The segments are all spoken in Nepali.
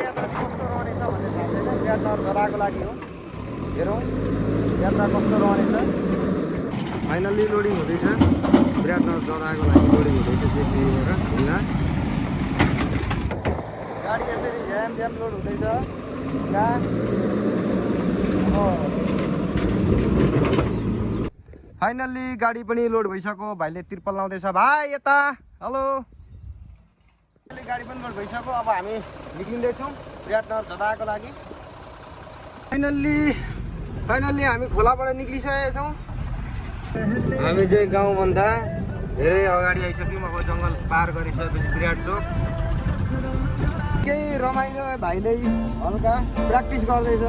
यात्रा चाहिँ कस्तो रहनेछ भन्ने थाहा छैन। विराटनगर जराको लागि हो। हेरौँ यात्रा कस्तो रहनेछ। फाइनल्ली लोडिङ हुँदैछ। विराटनगर जराको लागि लोडिङ हुँदैछ जेसीबाट ढुङ्गा। गाडी यसरी झ्याम झ्याम लोड हुँदैछ ढुङ्गा। फाइनल्ली गाडी पनि लोड भइसक्यो। भाइले तिर्पल लाउँदैछ। भाइ यता हेलो। गाडी पनि लोड भइसक्यो। अब हामी निक्लिँदैछौँ विराटनगर जराको लागि। फाइनल्ली हामी खोलाबाट निक्लिसकेका छौँ। हामी चाहिँ गाउँभन्दा धेरै अगाडि आइसक्यौँ। अब जङ्गल पार गरिसकेपछि विराट चोक केही रमाइलो। भाइले हल्का प्र्याक्टिस गर्दैछ।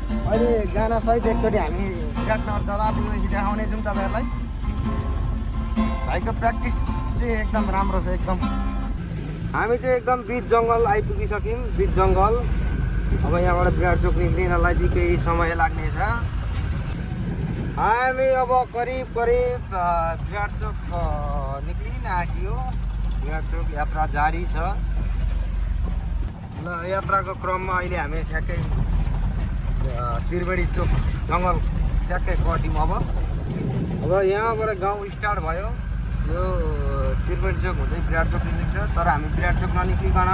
अहिले गाना सहित एकचोटि हामी विराटनगर जरा पुगेपछि देखाउनेछौँ तपाईँहरूलाई। भाइको प्र्याक्टिस चाहिँ एकदम राम्रो छ। एकदम हामी चाहिँ एकदम बिच जङ्गल आइपुगिसक्यौँ। बिच जङ्गल। अब यहाँबाट विराट चोक निक्लिनलाई चाहिँ केही समय लाग्नेछ। हामी अब करिब विराट चोक निक्लिन आँट्यो। विराट चोक यात्रा जारी छ। ल यात्राको क्रममा अहिले हामी ठ्याक्कै त्रिवेणी चोक जङ्गल ठ्याक्कै कट्यौँ। अब यहाँबाट गाउँ स्टार्ट भयो। यो त्रिवेणी चोक हुँदै विराट चोक निक्लिन्छ। तर हामी विराट चोक ननिक्लिकन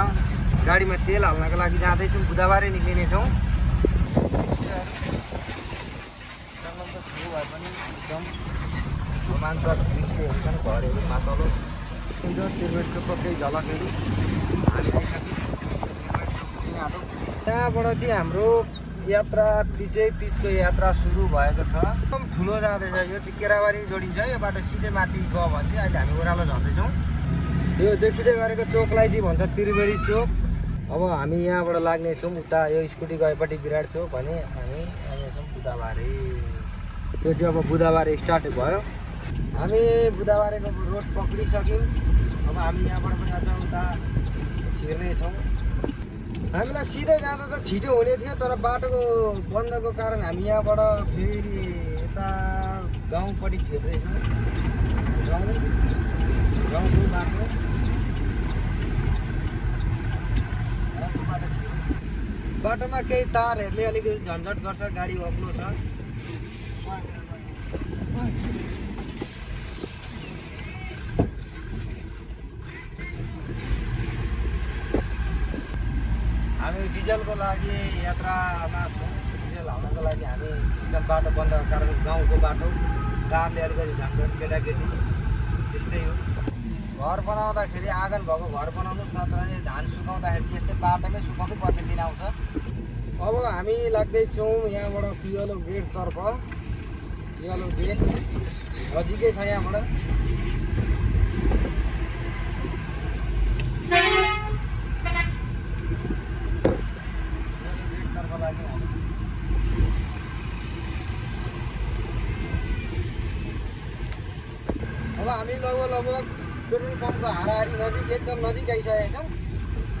गाडीमा तेल हाल्नको लागि जाँदैछौँ। बुधबारै निक्लिनेछौँ। जङ्गल त ठुलो भए पनि एकदम रोमाञ्चक दृश्यहरू छन्। घरहरू मातलो त्रिवेणी चोकको केही झलकहरू हामी आइसक्यौँ। त्यहाँबाट चाहिँ हाम्रो यात्रा पिचको यात्रा सुरु भएको छ। एकदम ठुलो जाँदैछ। यो चाहिँ केराबारी जोडिन्छ। यो बाटो सिधै माथि गयो भने चाहिँ अहिले हामी ओह्रालो झर्दैछौँ। यो देखिँदै गरेको चोकलाई चाहिँ भन्छ त्रिवेणी चोक। अब हामी यहाँबाट लाग्नेछौँ उता। यो स्कुटी गएपट्टि विराट चोक भने हामी आउनेछौँ बुधबारे। यो चाहिँ अब बुधबारे स्टार्ट भयो। हामी बुधबारेको रोड पक्रिसक्यौँ। अब हामी यहाँबाट पनि अझ उता छिर्नेछौँ। हामीलाई सिधै जाँदा त छिटो हुने थियो। तर बाटोको बन्दको कारण हामी यहाँबाट फेरि यता गाउँपट्टि छिर्दैछौँ। गाउँको बाटो बाटोमा केही तारहरूले अलिकति झन्झट गर्छ। गाडी अग्लो छ। हामी डिजलको लागि यात्रामा छौँ। डिजल हाल्नको लागि हामी एकदम बाटो बन्दको कारण गाउँको बाटो कारले अलिकति झन्झट केटाकेटी त्यस्तै हो। घर बनाउँदाखेरि आँगन भएको घर बनाउनुहोस्। नत्र भने धान सुकाउँदाखेरि चाहिँ यस्तै बाटोमै सुकाउनु पर्ने दिन आउँछ। अब हामी लाग्दैछौँ यहाँबाट पियलो गेटतर्फ। पियलो गेट नजिकै छ यहाँबाट। गेटतर्फ लाग्यौँ हामी। अब हामी लगभग पेट्रोल पम्पको हाराहारी नजिक एकदम नजिक आइसकेका छौँ।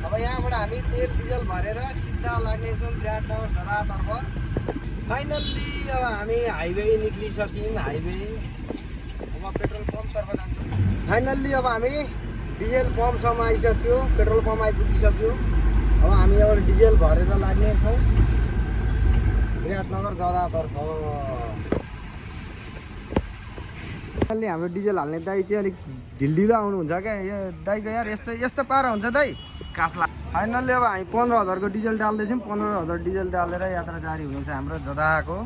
अब यहाँबाट हामी तेल डिजल भरेर सिधा लाग्नेछौँ विराटनगर जरातर्फ। फाइनल्ली अब हामी हाइवे निक्लिसक्यौँ। हाइवे अब पेट्रोल पम्पतर्फ जान्छौँ। फाइनल्ली अब हामी डिजेल पम्पसम्म आइसक्यो। पेट्रोल पम्प आइपुगिसक्यो। अब हामी अब डिजेल भरेर लाग्नेछौँ विराटनगर जरातर्फ। फाइनल्ली हाम्रो डिजेल हाल्ने दाइ चाहिँ अलिक ढिलो आउनुहुन्छ क्या। यो दाइको यार यस्तो पारा हुन्छ दाइ काफला। फाइनल्ली अब हामी 15,000को डिजेल डाल्दैछौँ। 15,000 डिजेल डालेर यात्रा जारी हुनेछ हाम्रो जदाको।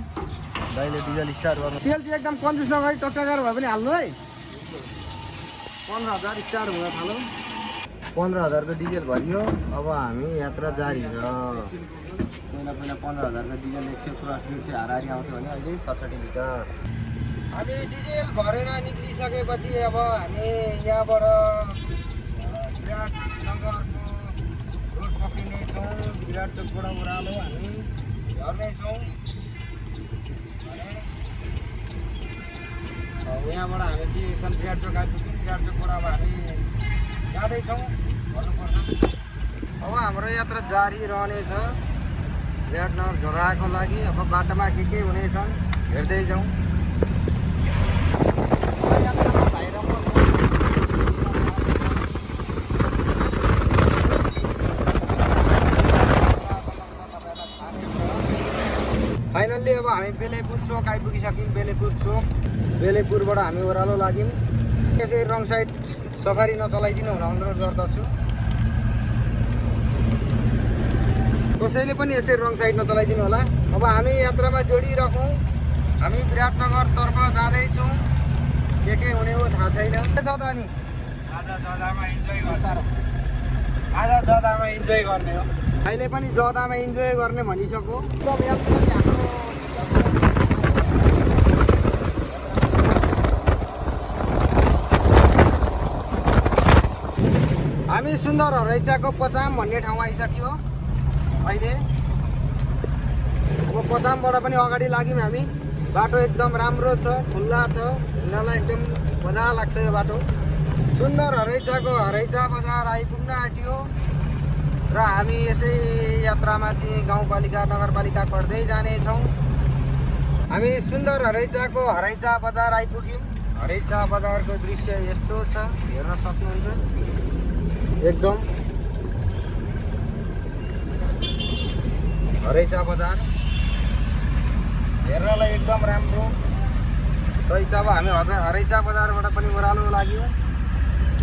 दाइले डिजेल स्टार्ट गर्नु। तेल चाहिँ एकदम कन्जुस नगरी टक्कर भए पनि हाल्नु है। 15,000 स्टार्ट हुन थाल्यो। 15,000को डिजेल भरियो। अब हामी यात्रा जारी छ। पहिला 15,000को डिजेल 100 हाराहारी आउँथ्यो भने अहिले 67 लिटर। हामी डिजेल भरेर निक्लिसकेपछि अब हामी यहाँबाट विराटनगरको रोड पक्रिनेछौँ। विराट चोकबाट ओह्रालो हामी झर्नेछौँ। यहाँबाट हामी चाहिँ एकदम विराट चोक आइपुग्यौँ। विराट चोकबाट अब हामी जाँदैछौँ भन्नुपर्छ। अब हाम्रो यात्रा जारी रहनेछ विराटनगर जराको लागि। अब बाटोमा के हुनेछन् हेर्दै जाउँ। हामी बेलेपुर चोक आइपुगिसक्यौँ। बेलेपुर चोक, बेलेपुरबाट हामी ओह्रालो लाग्यौँ। यसै रङ साइड सफारी नचलाइदिनु हुन अनुरोध गर्दछु। कसैले पनि यसै रङ साइड नचलाइदिनु होला। अब हामी यात्रामा जोडिराखौँ। हामी विराटनगरतर्फ जाँदैछौँ। के हुने हो थाहा छैन। के छ त अनि आज जदामा इन्जोय गर्ने हो। अहिले पनि जदामा इन्जोय गर्ने भनिसक्यो। एकदम यात्रा पनि हाम्रो हामी सुन्दर हरैचाको पचाम भन्ने ठाउँ आइसक्यो अहिले। अब पचामबाट पनि अगाडि लाग्यौँ हामी। बाटो एकदम राम्रो छ, खुल्ला छ, हिँड्नलाई एकदम मजा लाग्छ यो बाटो। सुन्दर हरैचाको हरैचा बजार आइपुग्न आँट्यो र हामी यसै यात्रामा चाहिँ गाउँपालिका नगरपालिका गर्दै जानेछौँ। हामी सुन्दर हरैचाको हरैचा बजार आइपुग्यौँ। हरैचा बजारको दृश्य यस्तो छ, हेर्न सक्नुहुन्छ। एकदम हरैचा बजार हेर्नलाई एकदम राम्रो सही छ। अब हामी हरैचा बजारबाट पनि ओह्रालो लाग्यौँ।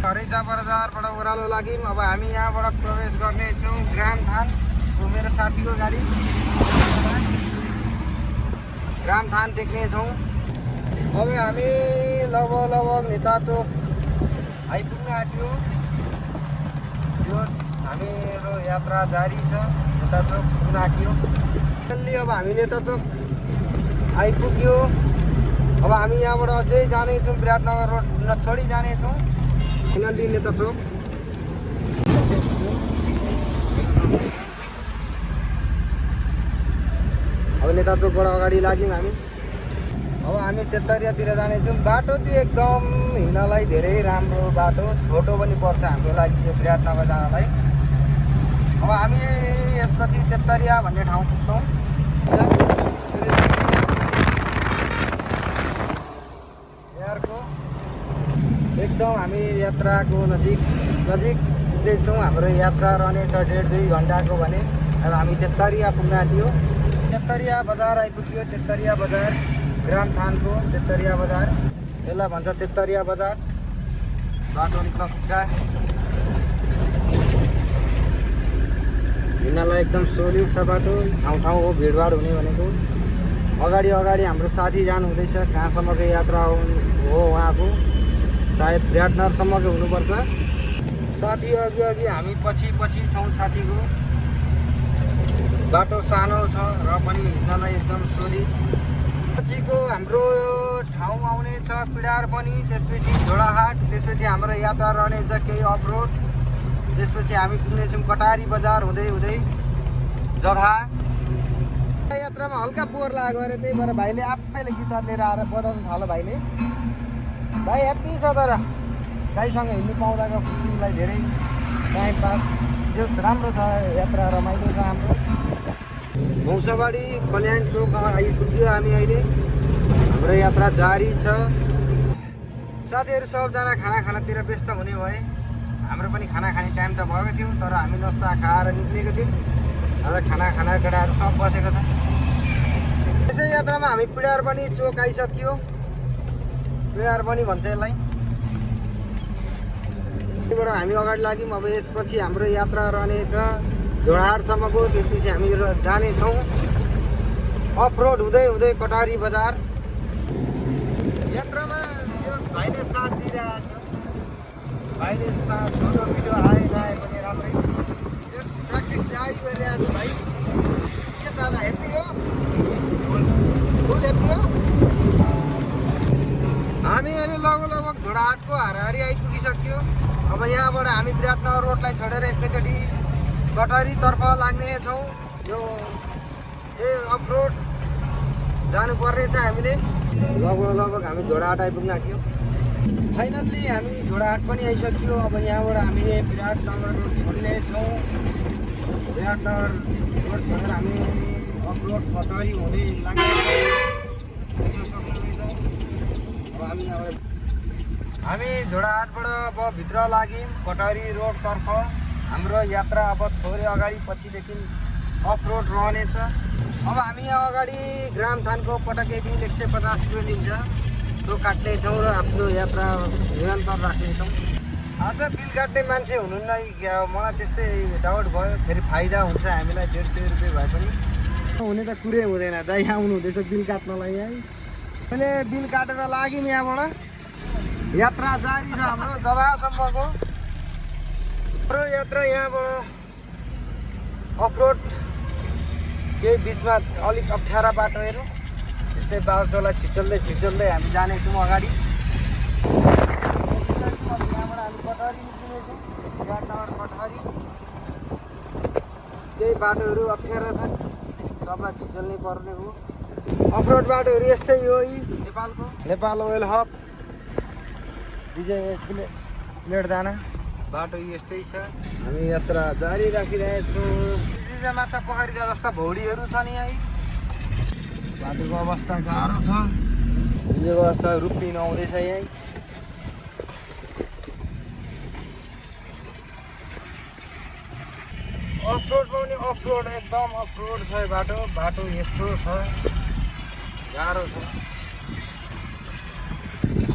हरैचा बजारबाट ओह्रालो लाग्यौँ। अब हामी यहाँबाट प्रवेश गर्नेछौँ ग्रामथान। मेरो साथीको गाडी ग्रामथान देख्नेछौँ। अब हामी लगभग नेता चोक आइपुग्न आँट्यो। हामीहरू यात्रा जारी छ। नेता चोक पुग्न आँट्यो। अब हामी नेता चोक आइपुग्यो। अब हामी यहाँबाट अझै जानेछौँ, विराटनगर रोड नछोडी जानेछौँ। फाइनल्ली नेता चोक। अब नेता चोकबाट अगाडि लाग्यौँ हामी। अब हामी तेत्तरियातिर जानेछौँ। बाटो चाहिँ एकदम हिँड्नलाई धेरै राम्रो बाटो, छोटो पनि पर्छ हाम्रो लागि यो विराटनगर जानलाई। अब हामी यसपछि तेत्तरिया भन्ने ठाउँ पुग्छौँ। एयरको एकदम हामी यात्राको नजिक पुग्दैछौँ। हाम्रो यात्रा रहनेछ 1.5-2 घन्टाको भने। अब हामी तेत्तरिया पुग्न आँट्यो। तेत्तरिया बजार आइपुग्यो। तेत्तरिया बजार ग्रामथानको तेत्तरिया बजार, यसलाई भन्छ तेत्तरिया बजार। बाटो निक्ल फुच्का, हिँड्नलाई एकदम सोलिड छ बाटो। ठाउँ हो भिडभाड हुने भनेको। अगाडि हाम्रो साथी जानु हुँदैछ। कहाँसम्मको यात्रा हो उहाँको, सायद विराटनगरसम्मको हुनुपर्छ। साथी अघि हामी पछि छौँ साथीको। बाटो सानो छ र पनि हिँड्नलाई एकदम सोलिड। पछिको हाम्रो ठाउँ आउनेछ पिडार पनि, त्यसपछि झोडाहाट, त्यसपछि हाम्रो यात्रा रहनेछ केही अफरोड। त्यसपछि हामी पुग्नेछौँ कटारी बजार हुँदै जधा। यात्रामा हल्का पोहोर लाग्यो अरे, त्यही भएर भाइले आफैले गिटार लिएर आएर बजाउनु थाल्यो भाइले। भाइ ह्याप्पी छ तर गाईसँग हिँड्नु पाउँदाको खुसीलाई धेरै टाइम पास जस राम्रो छ। यात्रा रमाइलो छ हाम्रो। मौसाबाडी कल्याण चोक आइपुग्यो हामी अहिले। हाम्रो यात्रा जारी छ। साथीहरू सबजना खानातिर व्यस्त हुने भए। हाम्रो पनि खाना खाने टाइम त भएको थियो, तर हामी नास्ता खाएर निक्लेको थियौँ। हाम्रो खाना केटाहरू सब बसेको छ। यसै यात्रामा हामी पिडार पनि चोक आइसक्यो। पिडार पनि भन्छ यसलाई। त्यहीबाट हामी अगाडि लाग्यौँ। अब यसपछि हाम्रो यात्रा रहनेछ झोडाहाटसम्मको। त्यसपछि हामी जानेछौँ अफरोड हुँदै कटारी बजार। यात्रामा यस भाइले साथ दिइरहेको छ। भाइले साथ छोटो भिडियो आए पनि राम्रै यस प्र्याक्टिस जारी गरिरहेको छ भाइ। के छ आज ह्याप्पी हो? फुल ह्याप्पी हो? हामी अहिले लगभग झोडाहाटको हाराहारी आइपुगिसक्यो। अब यहाँबाट हामी विराटनगर रोडलाई छोडेर एकैचोटि कटारीतर्फ लाग्नेछौँ। यो अफरोड जानुपर्ने छ हामीले। लगभग हामी झोडाहाट आइपुग्न आँट्यो। फाइनल्ली हामी झोडाहाट पनि आइसक्यो। अब यहाँबाट हामी विराटनगर रोड छोड्नेछौँ। विराटनगर रोड छोडेर हामी अफरोड कटारी हुँदै लाग्नेछौँ। सक्नुहुनेछ। अब हामी झोडाहाटबाट अब भित्र लाग्यौँ कटारी रोडतर्फ। हाम्रो यात्रा अब थोरै अगाडि पछिदेखि अफरोड रहनेछ। अब हामी यहाँ अगाडि ग्रामथानको पटाके बिल 150 रुपियाँ लिन्छ, त्यो काट्नेछौँ र आफ्नो यात्रा निरन्तर राख्नेछौँ। आज बिल काट्ने मान्छे हुनुहुन्न क्या, मलाई त्यस्तै डाउट भयो। फेरि फाइदा हुन्छ हामीलाई 150 रुपियाँ भए पनि हुने त कुरै हुँदैन। दाइ आउनु हुँदैछ बिल काट्नलाई है। मैले बिल काटेर लाग्यौँ यहाँबाट। यात्रा जारी छ हाम्रो जदासम्मको। हाम्रो यात्रा यहाँबाट अफरोड केही बिचमा अलिक अप्ठ्यारा बाटोहरू, यस्तै बाटोलाई छिचल्दै हामी जानेछौँ अगाडि। यहाँबाट हामी कटहरी निस्किनेछौँ, विराटनगर कटहरी। केही बाटोहरू अप्ठ्यारा छन्, सबलाई छिचल्नै पर्ने हो। अफरोड बाटोहरू यस्तै हो। यी नेपाल ओइल हब विजय प्लेट दाना बाटो यस्तै छ। हामी यात्रा जारी राखिरहेछौँ। माछा पोखरीका जस्ता भौडीहरू छन् यहाँ। बाटोको अवस्था गाह्रो छ, हिजोको अवस्था रुप्पी नआउँदैछ यहीँ। अफरोड पनि अफरोड, एकदम अफरोड छ यो बाटो। बाटो यस्तो छ, गाह्रो छ,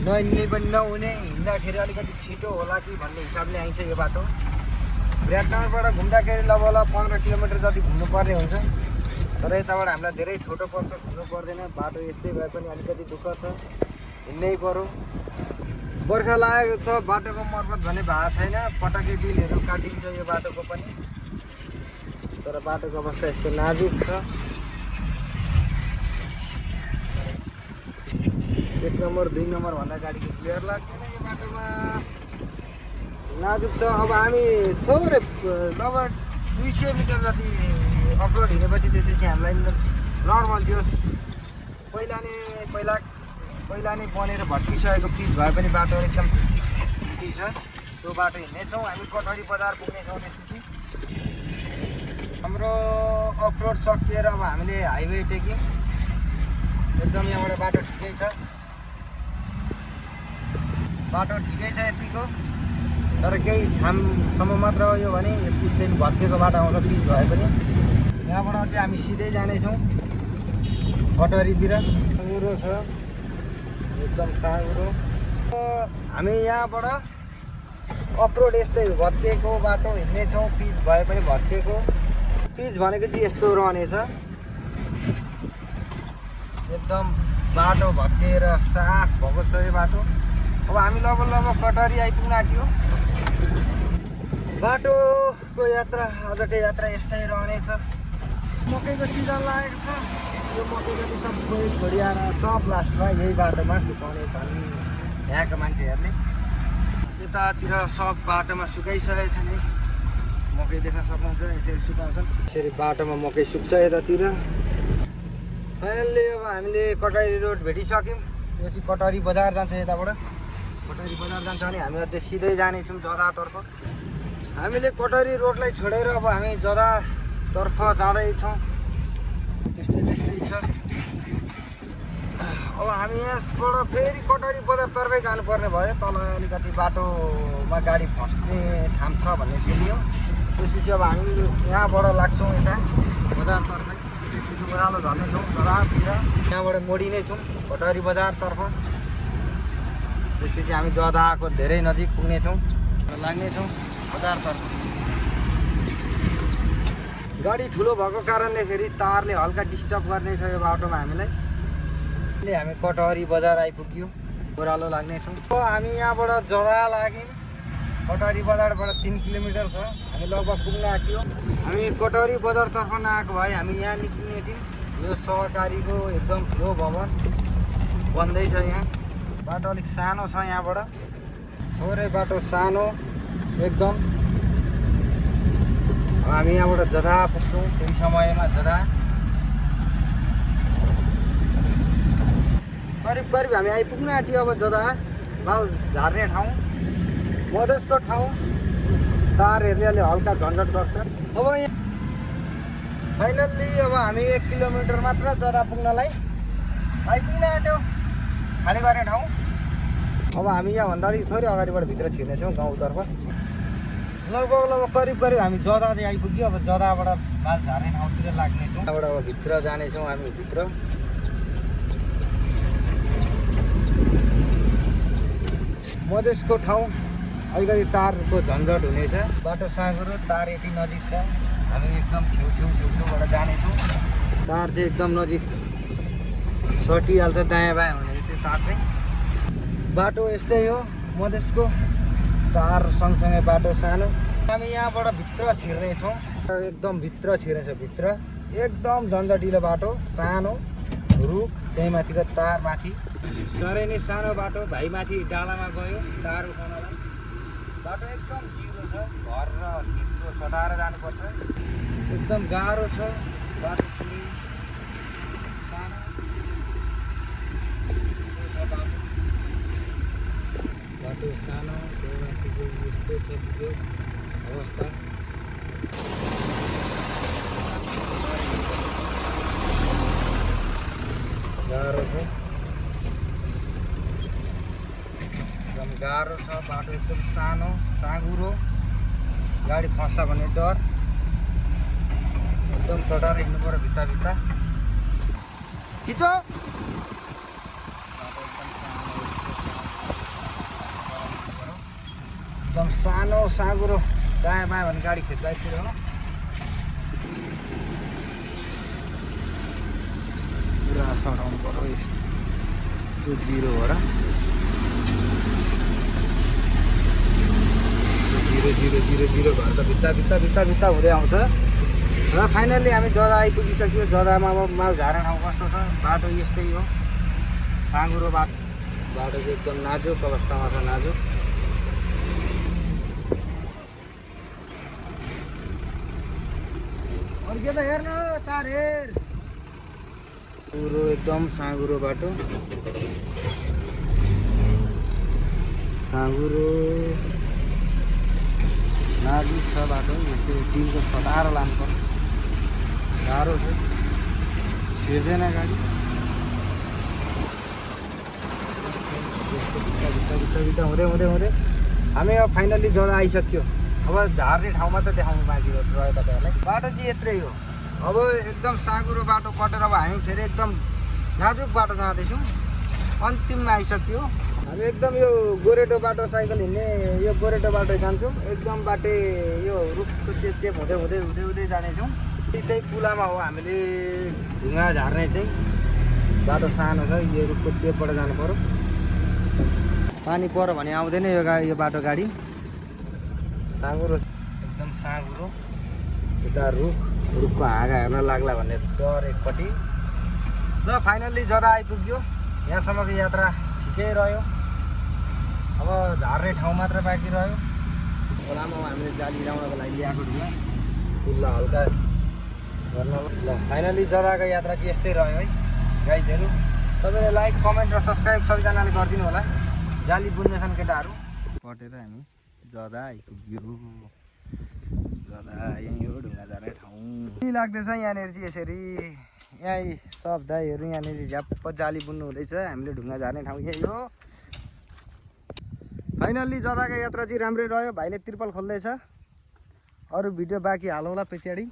नहिँड्ने पनि नहुने। हिँड्दाखेरि अलिकति छिटो होला कि भन्ने हिसाबले आइन्छ यो बाटो। विराटनगरबाट घुम्दाखेरि लगभग 15 किलोमिटर जति घुम्नुपर्ने हुन्छ, तर यताबाट हामीलाई धेरै छोटो पर्छ, घुम्नु पर्दैन। बाटो यस्तै भए पनि अलिकति दुःख छ, हिँड्नै पर्यो। बर्खा लागेको छ, बाटोको मर्मत भने भएको छैन। पटाके बिलहरू काटिन्छ यो बाटोको पनि, तर बाटोको अवस्था यस्तो नाजुक छ। 1 नम्बर 2 नम्बर भन्दा गाडीको क्लियर लाग्दैन यो बाटोमा, नाजुक छ। अब हामी थोरै लगभग 200 मिटर जति अफरोड हिँडेपछि त्यसपछि हामीलाई नर्मल जोस् पहिला नै बनेर भत्किसकेको पिच भए पनि बाटो एकदम ठिकै छ। त्यो बाटो हिँड्नेछौँ हामी। कटहरी बजार पुग्नेछौँ। त्यसपछि हाम्रो अफरोड सकिएर अब हामीले हाइवे टेक्यौँ। एकदम यहाँबाट बाटो ठिकै छ, बाटो ठिकै छ यतिको। तर केही ठाउँसम्म मात्र हो यो भने यसदेखि भत्किएको बाटो आउँछ पिच भए पनि। यहाँबाट चाहिँ हामी सिधै जानेछौँ कटहरीतिर। साँगुरो छ, एकदम साँगुरो। हामी यहाँबाट अफरोड यस्तै भत्किएको बाटो हिँड्नेछौँ, पिच भए पनि भत्किएको। पिच भनेको चाहिँ यस्तो रहनेछ, एकदम बाटो भत्किएर साफ भएको छ यो बाटो। अब हामी लगभग कटहरी आइपुग्न आँट्यो। बाटोको यात्रा, आजको यात्रा यस्तै रहनेछ। मकैको सिजन लागेको छ, यो मकैको चाहिँ सबै छोडिएर सब लास्टमा यही बाटोमा सुकाउने छन् यहाँका मान्छेहरूले। यतातिर सब बाटोमा सुकाइसकेको छ नि, मकै देख्न सक्नुहुन्छ, यसरी सुकाउँछन्। यसरी बाटोमा मकै सुक्छ यतातिर। फाइनल्ली अब हामीले कटहरी रोड भेटिसक्यौँ। यो चाहिँ कटहरी बजार जान्छ, यताबाट कटहरी बजार जान्छ भने हामी अझै सिधै जानेछौँ जदातर्फ। हामीले कटहरी रोडलाई छोडेर अब हामी जदातर्फ जाँदैछौँ। त्यस्तै छ। अब हामी यसबाट फेरि कटहरी बजारतर्फै जानुपर्ने भयो। तल अलिकति बाटोमा गाडी फस्ने ठाउँ छ भन्ने सुनियो। त्यसपछि अब हामी यहाँबाट लाग्छौँ यता बजारतर्फै। त्यसपछि ओह्रालो झर्नेछौँ जदातिर। यहाँबाट मोडिनेछौँ कटहरी बजारतर्फ। त्यसपछि हामी जदाको धेरै नजिक पुग्नेछौँ, लाग्नेछौँ बजारतर्फ। गाडी ठुलो भएको कारणले फेरि तारले हल्का डिस्टर्ब गर्नेछ यो बाटोमा हामीलाई। हामी कटहरी बजार आइपुग्यौँ, ओह्रालो लाग्नेछौँ। हामी यहाँबाट जदा लाग्यौँ। कटहरी बजारबाट 3 किलोमिटर छ। हामी लगभग पुग्न आँट्यौँ। हामी कटहरी बजारतर्फ नआएको भए हामी यहाँ निक्लिने थियौँ। यो सहकारीको एकदम ठुलो भवन बन्दैछ यहाँ। बाटो अलिक सानो छ यहाँबाट, थोरै बाटो सानो एकदम। हामी यहाँबाट जदा पुग्छौँ त्यही समयमा। जदा करिब हामी आइपुग्न आँट्यो। अब जदा बाल झार्ने ठाउँ, मधेसको ठाउँ। तारहरूले अलि हल्का झन्झट गर्छ। अब यहाँ फाइनल्ली अब हामी 1 किलोमिटर मात्र जदा पुग्नलाई आइपुग्न आँट्यो, खाली गर्ने ठाउँ। अब हामी यहाँभन्दा अलिक थोरै अगाडिबाट भित्र छिर्नेछौँ गाउँतर्फ। लगभग करिब हामी जदा चाहिँ आइपुग्यो। अब जदाबाट माल झार्ने ठाउँतिर लाग्नेछौँ। त्यहाँबाट अब भित्र जानेछौँ हामी भित्र। मधेसको ठाउँ अलिकति तारको झन्झट हुनेछ। बाटो साँघुरो, तार यति नजिक छ। हामी एकदम छेउछेउबाट जानेछौँ। तार चाहिँ एकदम नजिक सटिहाल्छ दायाँ बायाँ हुने त्यो तार चाहिँ। बाटो यस्तै हो मधेसको, तार सँगसँगै बाटो सानो। हामी यहाँबाट भित्र छिर्नेछौँ। एकदम भित्र छिर्नेछ। भित्र एकदम झन्झटिलो बाटो, सानो रुख, त्यही माथिको तार माथि। साह्रै नै सानो बाटो। भाइ माथि डालामा गयो तार उठाउनलाई। बाटो एकदम जिरो छ। घर र खेतको सटाएर जानुपर्छ। एकदम गाह्रो छ बाटो पनि सानो छ। बाटो सानो, त्यही माथिको यस्तो छ त्यो अवस्था। गाह्रो छ, एकदम गाह्रो छ बाटो। एकदम सानो साँघुरो, गाडी फस्छ भन्ने डर। एकदम सटाएर हिँड्नु पर्यो भित्ता भित्ता। खिचो। एकदम सानो साँघुरो, दायाँ बायाँ भने गाडी खेत बाइकतिर हो। पुरा सटाउनु पर्यो यस्तो जिरोबाट। जिरो घर त भित्ता हुँदै आउँछ। र फाइनल्ली हामी जदा आइपुगिसक्यो। जदामा अब माल झार्ने ठाउँ कस्तो छ? बाटो यस्तै हो, साँघुरो बाटो। बाटो चाहिँ एकदम नाजुक अवस्थामा छ, नाजुक। अर्को त हेर्नु तार हेर। पुरो एकदम साँघुरो बाटो, साँघुरो नाजुक छ बाटो। यसरी टिनको सटाएर लानुपर्छ। गाह्रो छ, छिर्दैन गाडी। भित्ता हुँदै हामी अब फाइनल्ली जदा आइसक्यो। अब झार्ने ठाउँमा त देखाउनु बाँकी रह्यो तपाईँहरूलाई। बाटो चाहिँ यत्रै हो। अब एकदम साँघुरो बाटो कटेर अब हामी फेरि एकदम नाजुक बाटो जाँदैछौँ। अन्तिममा आइसक्यो। हामी एकदम यो गोरेटो बाटो साइकल हिँड्ने यो गोरेटो बाटो जान्छौँ। एकदम बाटे यो रुखको चेप हुँदै जानेछौँ। त्यही पुलामा हो हामीले ढुङ्गा झार्ने चाहिँ। बाटो सानो छ, यो रुखको चेपबाट जानु पर्यो। पानी पऱ्यो भने आउँदैन यो बाटो गाडी। साँघुरो, एकदम साँघुरो। यता रुखको हाँगा हेर्न लाग्ला भन्ने डर एकपट्टि। र फाइनल्ली जदा आइपुग्यो। यहाँसम्मको यात्रा ठिकै रह्यो। अब झार्ने ठाउँ मात्र बाँकी रह्यो। खोलामा हामीले जाली लाउनको लागि ल्याएको ढुङ्गा खुल्ला हल्का गर्न। ल फाइनल्ली जदाको यात्रा चाहिँ यस्तै रह्यो है गाइजहरू। तपाईँले लाइक, कमेन्ट र सब्सक्राइब सबैजनाले गरिदिनु होला। जाली बुन्दैछन् केटाहरू। कटेर हामी जदा आइपुग्यो। जदा यहीँ हो ढुङ्गा झार्ने ठाउँ। के लाग्दैछ यहाँनिर चाहिँ यसरी? यहीँ सब दाइहरू यहाँनिर झ्याप्प जाली बुन्नु हुँदैछ। हामीले ढुङ्गा झार्ने ठाउँ यही हो। फाइनल्ली जदाको यात्रा चाहिँ राम्रै रह्यो। भाइले त्रिपल खोल्दैछ। अरू भिडियो बाँकी हालौँला पछाडि।